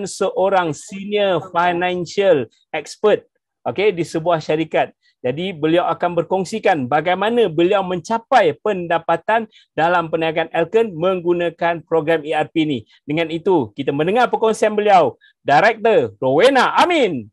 seorang senior financial expert, di sebuah syarikat. Jadi beliau akan berkongsikan bagaimana beliau mencapai pendapatan dalam perniagaan Elkon menggunakan program ERP ini. Dengan itu, kita mendengar perkongsian beliau, Director Rowena Amin.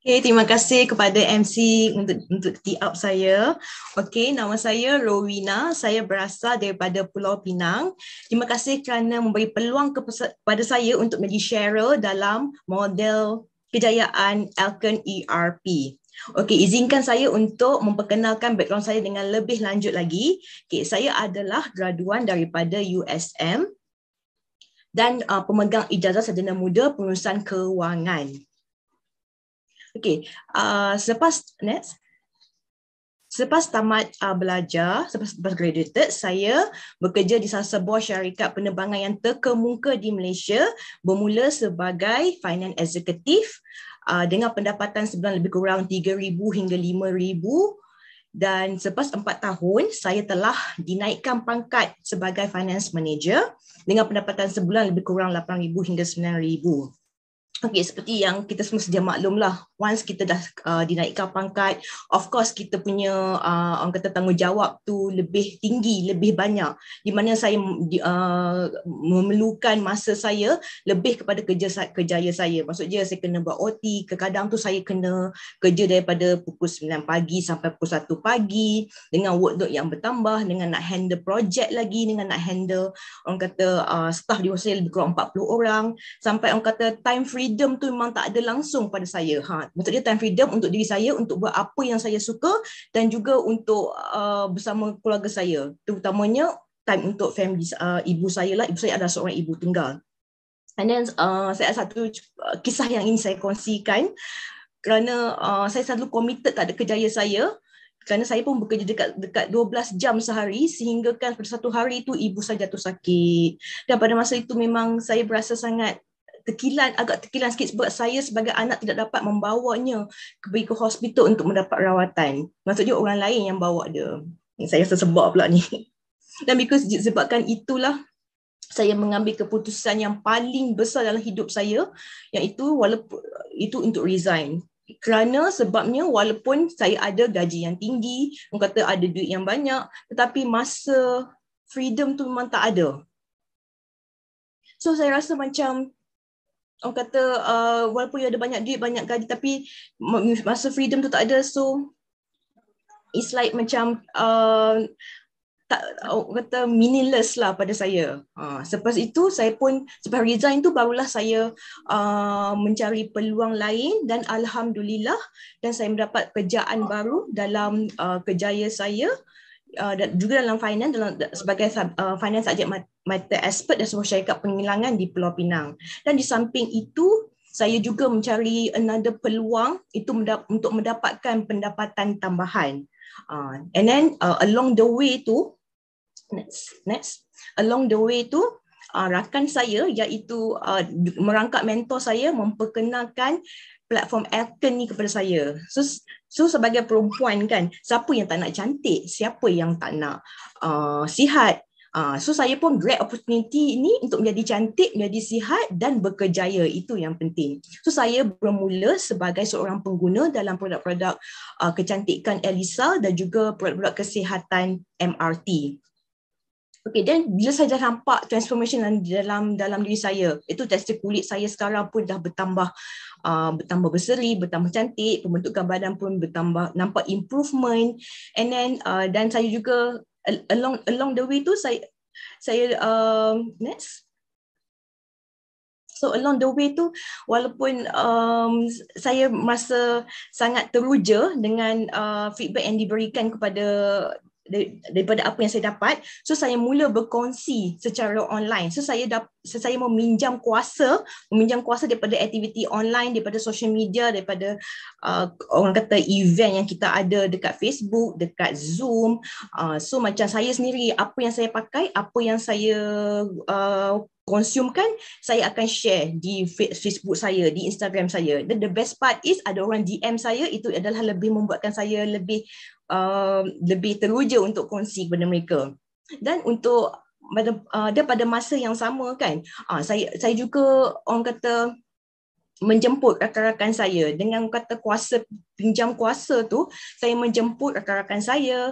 Okay, terima kasih kepada MC untuk tee up saya. Okay, nama saya Rowena. Saya berasal daripada Pulau Pinang. Terima kasih kerana memberi peluang kepada saya untuk menjadi sharer dalam model kejayaan Elkon ERP. Okey, izinkan saya untuk memperkenalkan background saya dengan lebih lanjut lagi. Okay, saya adalah graduan daripada USM dan pemegang ijazah sarjana muda pengurusan kewangan. Okey, Selepas tamat belajar, selepas graduated, saya bekerja di salah sebuah syarikat penerbangan yang terkemuka di Malaysia, bermula sebagai finance executive dengan pendapatan sebulan lebih kurang 3,000 hingga 5,000, dan selepas 4 tahun, saya telah dinaikkan pangkat sebagai finance manager dengan pendapatan sebulan lebih kurang 8,000 hingga 9,000. Okey, seperti yang kita semua sedia maklumlah, once kita dah dinaikkan pangkat, of course kita punya orang kata tanggungjawab tu lebih tinggi, lebih banyak, di mana saya memerlukan masa saya lebih kepada kerjaya saya. Maksudnya saya kena buat OT, kadang tu saya kena kerja daripada pukul 9 pagi sampai pukul 1 pagi dengan workload yang bertambah, dengan nak handle projek lagi, dengan nak handle orang kata staff di saya lebih kurang 40 orang, sampai orang kata time freedom tu memang tak ada langsung pada saya. Maksudnya time freedom untuk diri saya, untuk buat apa yang saya suka, dan juga untuk bersama keluarga saya. Terutamanya time untuk family, ibu saya lah. Ibu saya adalah seorang ibu tunggal. And then saya ada satu kisah yang ingin saya kongsikan, kerana saya selalu committed tak ada kerjaya saya, kerana saya pun bekerja dekat 12 jam sehari, sehingga kan pada satu hari itu ibu saya jatuh sakit. Dan pada masa itu memang saya berasa sangat agak terkilan sikit sebab saya sebagai anak tidak dapat membawanya pergi ke hospital untuk mendapat rawatan. Maksudnya orang lain yang bawa dia. Saya rasa sebab pula ni. Dan sebabkan itulah saya mengambil keputusan yang paling besar dalam hidup saya, iaitu itu untuk resign. Kerana sebabnya walaupun saya ada gaji yang tinggi, orang kata ada duit yang banyak, tetapi masa freedom tu memang tak ada. So saya rasa macam orang kata walaupun ada banyak duit, banyak gaji, tapi masa freedom tu tak ada. So it's like macam tak, orang kata meaningless lah pada saya. Selepas itu saya pun, selepas resign tu barulah saya mencari peluang lain, dan alhamdulillah dan saya mendapat kerjaan baru dalam kerjaya saya, dan juga dalam finance, sebagai finance subject matter expert dan sebuah syarikat penghilangan di Pulau Pinang. Dan di samping itu, saya juga mencari another peluang itu untuk mendapatkan pendapatan tambahan. And then along the way tu, along the way tu, rakan saya iaitu merangkap mentor saya memperkenalkan platform Elkon ni kepada saya. So sebagai perempuan kan, siapa yang tak nak cantik, siapa yang tak nak sihat. So saya pun grab opportunity ini untuk menjadi cantik, menjadi sihat dan berkerjaya. Itu yang penting. So saya bermula sebagai seorang pengguna dalam produk-produk kecantikan Elisa dan juga produk-produk kesihatan MRT. Okay, dan bila saya dah nampak transformation dalam diri saya, itu tekstur kulit saya sekarang pun dah bertambah berseri, bertambah cantik, pembentukan badan pun bertambah, nampak improvement. And then dan saya juga along the way tu saya next. So along the way tu, walaupun saya merasa sangat teruja dengan feedback yang diberikan daripada apa yang saya dapat, so saya mula berkongsi secara online. So saya meminjam kuasa daripada aktiviti online, daripada social media, daripada orang kata event yang kita ada dekat Facebook, dekat Zoom. So macam saya sendiri, apa yang saya pakai, apa yang saya konsumkan, saya akan share di Facebook saya, di Instagram saya. Dan the best part is ada orang DM saya, itu adalah lebih membuatkan saya lebih teruja untuk kongsi kepada mereka. Dan untuk dia pada masa yang sama kan, saya juga orang kata menjemput rakan-rakan saya dengan kata kuasa, pinjam kuasa tu, saya menjemput rakan-rakan saya,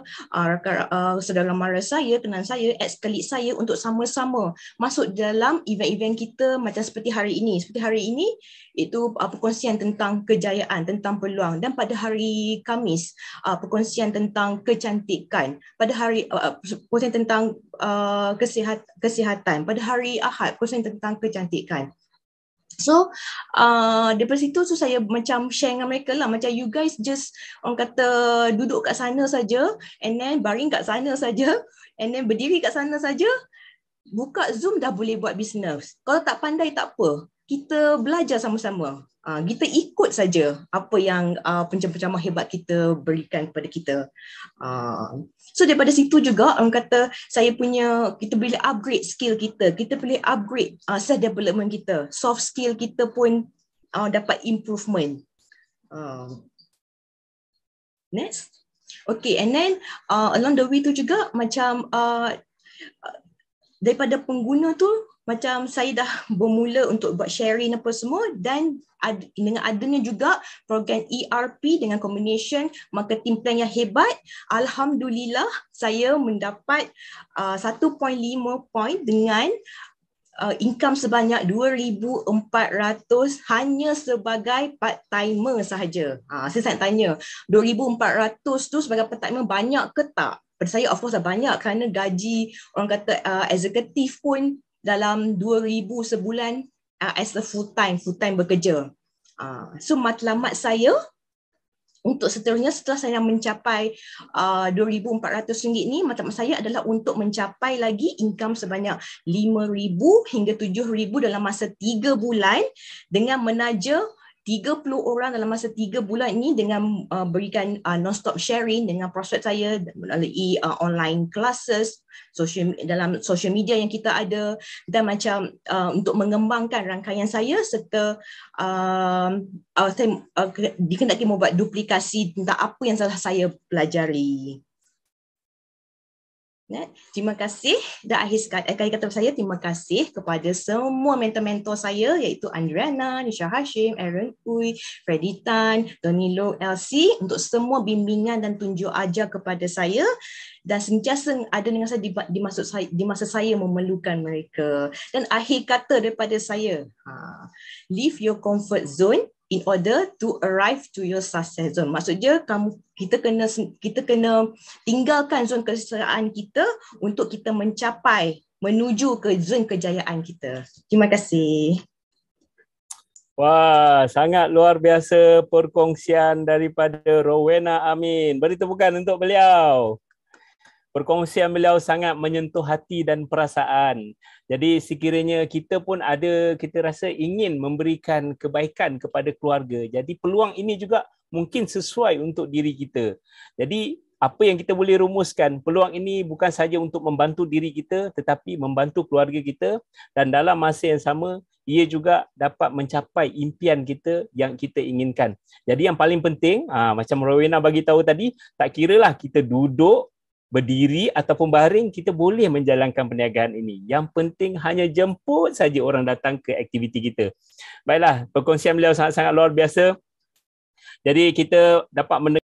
saudara mara saya, kenalan saya, ex-colleague saya untuk sama-sama masuk dalam event-event kita macam seperti hari ini. Seperti hari ini itu perkongsian tentang kejayaan, tentang peluang, dan pada hari Khamis perkongsian tentang kecantikan, pada hari perkongsian tentang kesihatan, pada hari Ahad perkongsian tentang kecantikan. So daripada situ tu saya macam share dengan mereka lah, macam you guys just orang kata duduk kat sana saja, and then baring kat sana saja, and then berdiri kat sana saja, buka Zoom dah boleh buat bisnes. Kalau tak pandai tak apa, kita belajar sama-sama. Kita ikut saja apa yang penceramah hebat kita berikan kepada kita. So daripada situ juga orang kata kita boleh upgrade skill kita, kita boleh upgrade self development kita, soft skill kita pun dapat improvement. Next. Okay, and then along the way tu juga macam daripada pengguna tu, macam saya dah bermula untuk buat sharing apa semua, dan dengan adanya juga program ERP dengan combination marketing plan yang hebat, alhamdulillah saya mendapat 1.5 point dengan income sebanyak 2,400 hanya sebagai part timer sahaja. Saya sangat tanya, 2,400 tu sebagai part timer banyak ke tak? Pada saya of course banyak, kerana gaji orang kata eksekutif pun dalam 2,000 sebulan as a full time bekerja. So matlamat saya untuk seterusnya setelah saya mencapai RM2,400 ni, matlamat saya adalah untuk mencapai lagi income sebanyak RM5,000 hingga RM7,000 dalam masa 3 bulan dengan menaja 30 orang dalam masa 3 bulan ini, dengan berikan non-stop sharing dengan prospek saya melalui online classes, dalam social media yang kita ada, dan macam untuk mengembangkan rangkaian saya, serta saya dikendaki membuat duplikasi tentang apa yang telah saya pelajari. Terima kasih. Dan akhir kata saya, terima kasih kepada semua mentor-mentor saya, iaitu Andriana, Nisha Hashim, Aaron Uy, Freddy Tan, Tony Low, LC, untuk semua bimbingan dan tunjuk ajar kepada saya, dan sentiasa ada dengan saya di masa saya memerlukan mereka. Dan akhir kata daripada saya, leave your comfort zone in order to arrive to your success zone. Maksudnya kita kena tinggalkan zon kesejahteraan kita untuk kita menuju ke zon kejayaan kita. Terima kasih. Wah, sangat luar biasa perkongsian daripada Rowena Amin. Beri tepukan untuk beliau. Perkongsian beliau sangat menyentuh hati dan perasaan. Jadi sekiranya kita pun kita rasa ingin memberikan kebaikan kepada keluarga. Jadi peluang ini juga mungkin sesuai untuk diri kita. Jadi apa yang kita boleh rumuskan, peluang ini bukan sahaja untuk membantu diri kita, tetapi membantu keluarga kita, dan dalam masa yang sama ia juga dapat mencapai impian kita yang kita inginkan. Jadi yang paling penting, macam Rowena bagi tahu tadi, tak kiralah kita duduk, berdiri ataupun baring, kita boleh menjalankan perniagaan ini. Yang penting hanya jemput saja orang datang ke aktiviti kita. Baiklah, perkongsian beliau sangat-sangat luar biasa. Jadi kita dapat